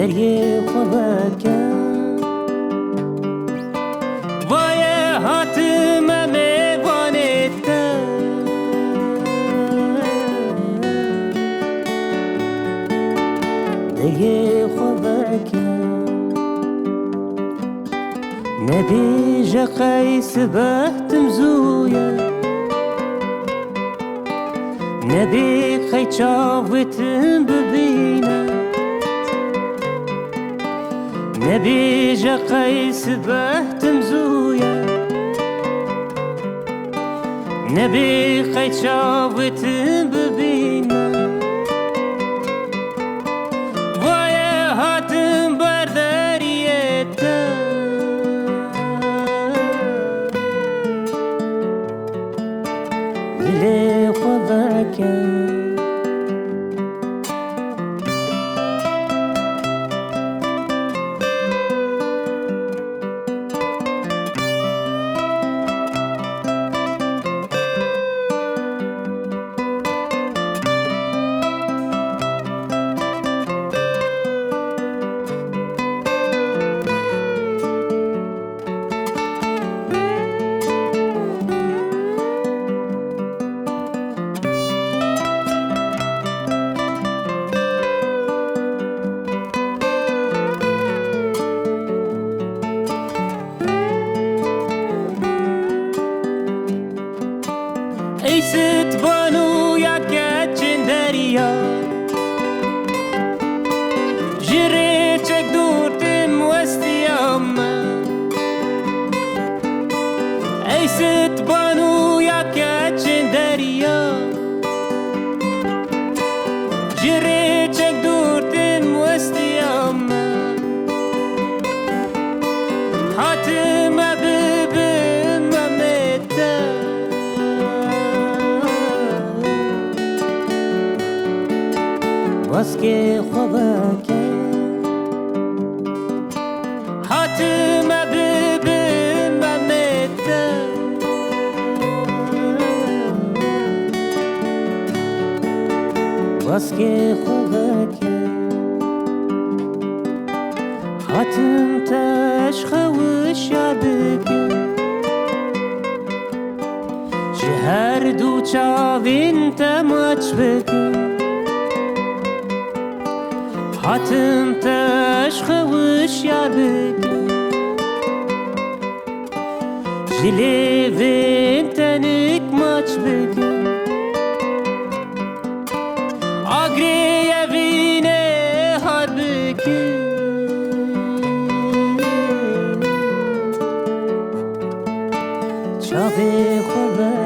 دریه خوابکم وای هاتم میوانیتم دریه خوابکم نبیج قیس بهتم زویا نبی خیچاوتم ببینم نبی قیس بهتم زویا نبی خیچاوتم ببینم وای هاتم برداریتم دل خوابکم ای ست بانو یکچن دریا جره چک دورتم وستیام ای ست بانو یکچن دریا جره چک دورتم وستیام حاتم ببم ممتم واسکه خوابکم حاتم ببم ممتم واسکه خوابکم حاتم تاش خوش بکن شهر دو چاوین تماچ بکن حاتم تاش خوش بکن جلیوین تنک ماچ بکن آگری وینه هار بکن چاوی خوابه